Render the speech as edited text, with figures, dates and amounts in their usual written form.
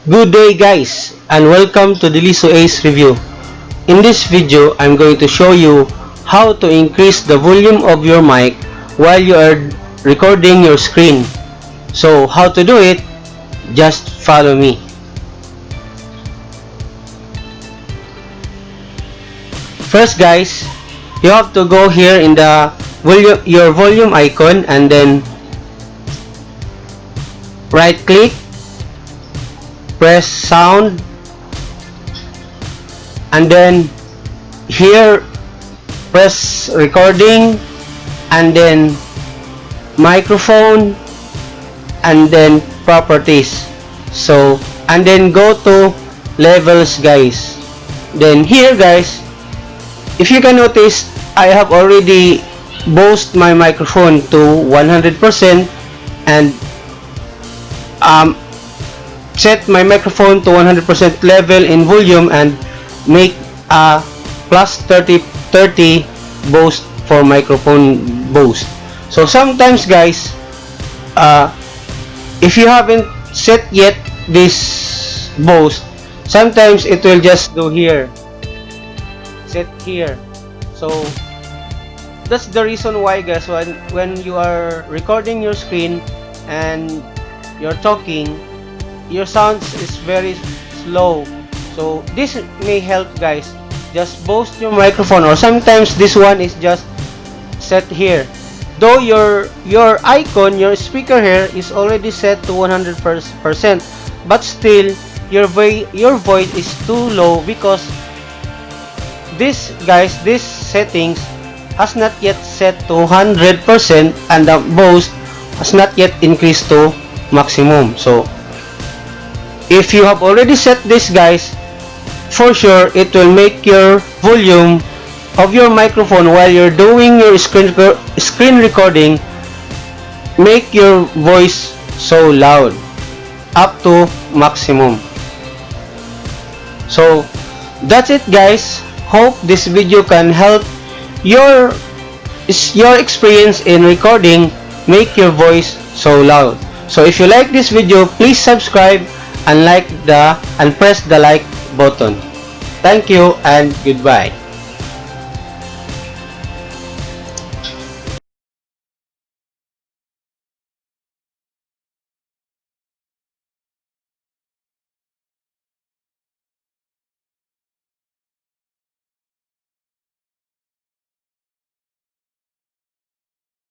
Good day guys and welcome to Deliso Ace Review. In this video, I'm going to show you how to increase the volume of your mic while you are recording your screen. So how to do it? Just follow me. First guys, you have to go here in the your volume icon and then right click, press sound, and then here press recording and then microphone and then properties. So and then go to levels guys. Then here guys, if you can notice, I have already boosted my microphone to 100% and set my microphone to 100% level in volume and make a plus 30 boost for microphone boost. So sometimes guys, if you haven't set yet this boost, sometimes it will just do here, set here. So that's the reason why guys, when you are recording your screen and you're talking, your sounds is very slow. So this may help guys. Just boost your microphone, or sometimes this one is just set here. Though your icon, your speaker here is already set to 100%, but still your voice is too low because this guys, this settings has not yet set to 100% and the boost has not yet increased to maximum. So if you have already set this guys, for sure it will make your volume of your microphone while you're doing your screen recording make your voice so loud up to maximum. So that's it guys. Hope this video can help your experience in recording make your voice so loud. So if you like this video, please subscribe and press the like button. Thank you and goodbye.